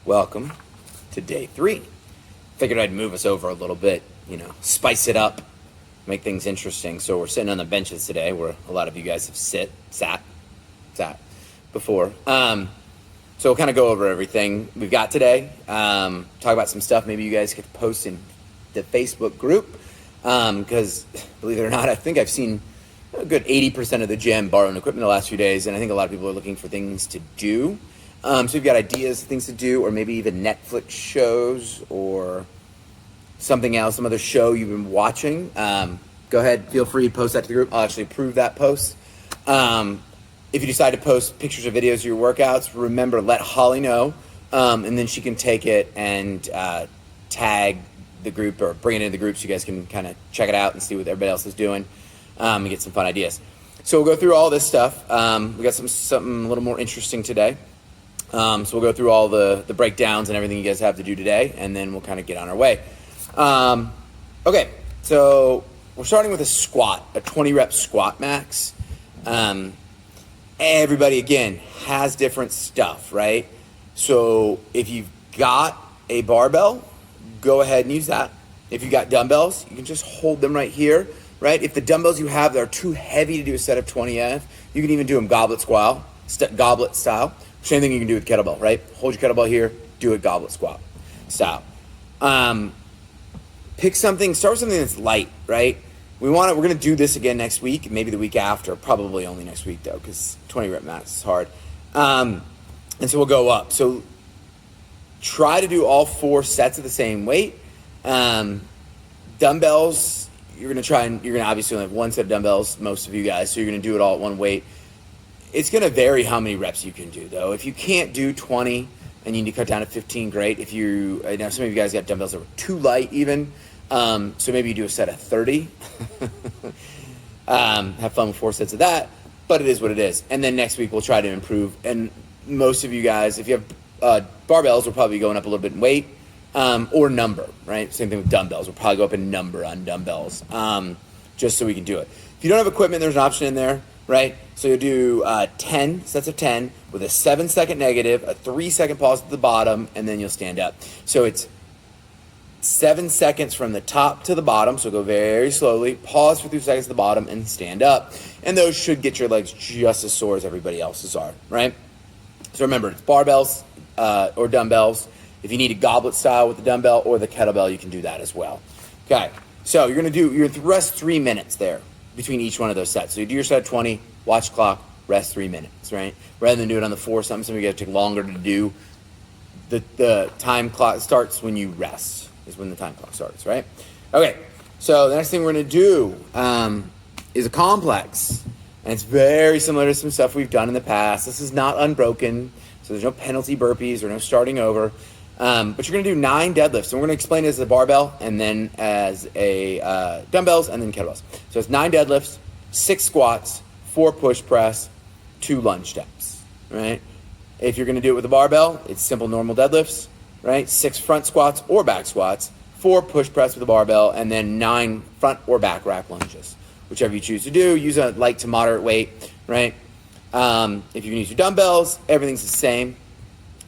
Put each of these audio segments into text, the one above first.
welcome to day 3. Figured I'd move us over a little bit, spice it up, make things interesting. So we're sitting on the benches today where a lot of you guys have sat before. So we'll kind of go over everything we've got today, talk about some stuff maybe you guys could post in the Facebook group, because believe it or not, I think I've seen a good 80% of the gym borrowing equipment the last few days, and I think a lot of people are looking for things to do. So if you've got ideas, things to do, or maybe even Netflix shows or something else, some other show you've been watching, go ahead, feel free to post that to the group. I'll actually approve that post. If you decide to post pictures or videos of your workouts, remember, let Holly know, and then she can take it and tag the group or bring it into the group so you guys can kind of check it out and see what everybody else is doing, and get some fun ideas. So we'll go through all this stuff. We got something a little more interesting today. So we'll go through all the breakdowns and everything you guys have to do today, and then we'll kind of get on our way. Okay, so we're starting with a squat, a 20 rep squat max. Everybody, again, has different stuff, right? So if you've got a barbell, go ahead and use that. If you've got dumbbells, you can just hold them right here, right? If the dumbbells you have are too heavy to do a set of 20 of, you can even do them goblet style. Same thing you can do with kettlebell, right? Hold your kettlebell here, do it goblet squat style. Pick something, start with something that's light, right? We're going to do this again next week, maybe the week after, probably only next week though, because 20 rep max is hard. And so we'll go up. So try to do all 4 sets of the same weight. Dumbbells, you're going to obviously only have 1 set of dumbbells, most of you guys, so you're going to do it all at one weight. It's going to vary how many reps you can do, though. If you can't do 20 and you need to cut down to 15, great. If now some of you guys got dumbbells that were too light even, so maybe you do a set of 30. Have fun with 4 sets of that, but it is what it is. And then next week we'll try to improve. And most of you guys, if you have barbells, will probably be going up a little bit in weight, or number, right? Same thing with dumbbells. We'll probably go up in number on dumbbells, just so we can do it. If you don't have equipment, there's an option in there, right? So you'll do 10 sets of 10 with a 7-second negative, a 3-second pause at the bottom, and then you'll stand up. So it's 7 seconds from the top to the bottom, so go very slowly, pause for 3 seconds at the bottom, and stand up. And those should get your legs just as sore as everybody else's are, right? So remember, it's barbells or dumbbells. If you need a goblet style with the dumbbell or the kettlebell, you can do that as well. Okay, so you're going to rest 3 minutes there between each one of those sets. So you do your set of 20, watch the clock, rest 3 minutes, right? Rather than do it on the 4, some of you guys take longer to do. The time clock starts when you rest, is when the time clock starts, right? Okay, so the next thing we're going to do is a complex. And it's very similar to some stuff we've done in the past. This is not unbroken, so there's no penalty burpees or no starting over. But you're going to do 9 deadlifts. And we're going to explain it as a barbell and then as a dumbbells and then kettlebells. So it's 9 deadlifts, 6 squats, 4 push press, 2 lunge steps, right? If you're going to do it with a barbell, it's simple normal deadlifts, right? 6 front squats or back squats, 4 push press with a barbell, and then 9 front or back rack lunges. Whichever you choose to do, use a light to moderate weight, right? If you can use your dumbbells, everything's the same,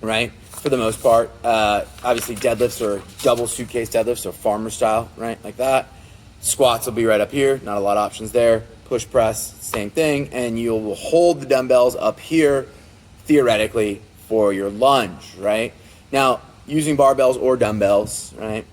right? For the most part. Obviously deadlifts are double suitcase deadlifts, so farmer style, right? Like that. Squats will be right up here, not a lot of options there. Push press, same thing, and you'll hold the dumbbells up here, theoretically, for your lunge, right? Now, using barbells or dumbbells, right?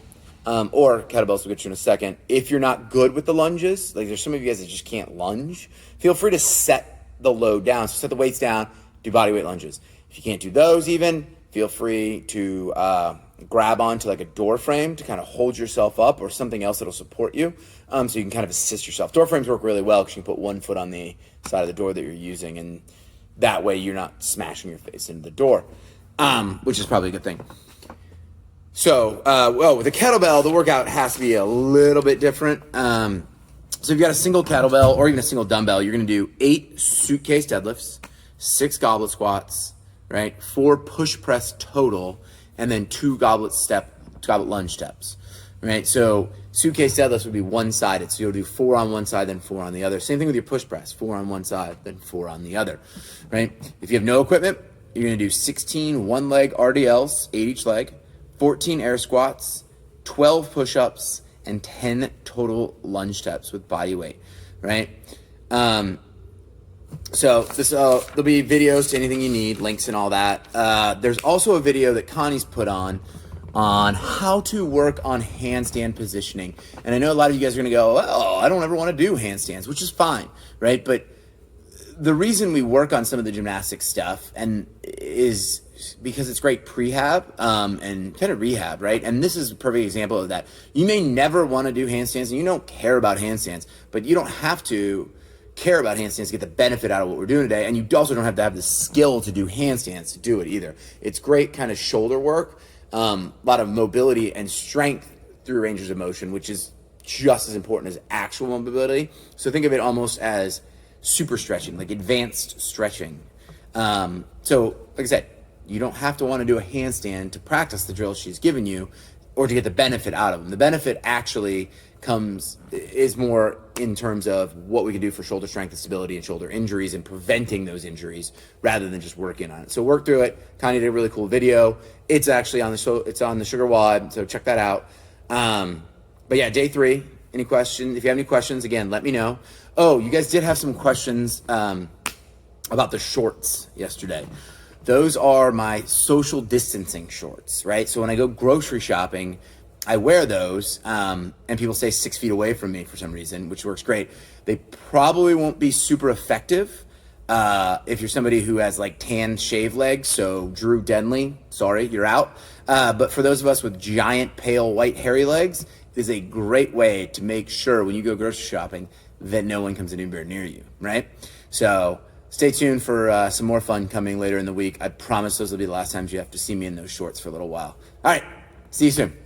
Or kettlebells, we'll get you in a second. If you're not good with the lunges, like there's some of you guys that just can't lunge, feel free to set the load down. So set the weights down, do body weight lunges. If you can't do those even, feel free to grab onto like a door frame to kind of hold yourself up or something else that'll support you, so you can kind of assist yourself. Door frames work really well because you can put one foot on the side of the door that you're using, and that way you're not smashing your face into the door, which is probably a good thing. So, with a kettlebell, the workout has to be a little bit different. So if you've got a single kettlebell or even a single dumbbell, you're going to do 8 suitcase deadlifts, 6 goblet squats, right? 4 push press total, and then 2 goblet lunge steps, right? So suitcase deadlifts would be one-sided. So you'll do 4 on one side, then 4 on the other. Same thing with your push press, 4 on one side, then 4 on the other, right? If you have no equipment, you're gonna do 16 one-leg RDLs, 8 each leg, 14 air squats, 12 push-ups, and 10 total lunge steps with body weight, right? So this there'll be videos to anything you need, links and all that. There's also a video that Connie's put on how to work on handstand positioning. And I know a lot of you guys are going to go, oh, I don't ever want to do handstands, which is fine, right? But the reason we work on some of the gymnastics stuff and is because it's great prehab and kind of rehab, right? And this is a perfect example of that. You may never want to do handstands and you don't care about handstands, but you don't have to care about handstands to get the benefit out of what we're doing today. And you also don't have to have the skill to do handstands to do it either. It's great kind of shoulder work, a lot of mobility and strength through ranges of motion, which is just as important as actual mobility. So think of it almost as super stretching, like advanced stretching. So like I said, you don't have to want to do a handstand to practice the drills she's given you or to get the benefit out of them. The benefit actually is more in terms of what we can do for shoulder strength and stability and shoulder injuries and preventing those injuries rather than just working on it. So work through it. Connie did a really cool video. It's actually on the show. It's on the Sugar Wad. So check that out. But yeah, day 3, any questions? If you have any questions, again, let me know. Oh, you guys did have some questions about the shorts yesterday. Those are my social distancing shorts, right? So when I go grocery shopping, I wear those, and people stay 6 feet away from me for some reason, which works great. They probably won't be super effective if you're somebody who has like tan shave legs. So Drew Denley, sorry, you're out. But for those of us with giant, pale, white, hairy legs, it is a great way to make sure when you go grocery shopping that no one comes anywhere near you, right? So stay tuned for some more fun coming later in the week. I promise those will be the last times you have to see me in those shorts for a little while. All right, see you soon.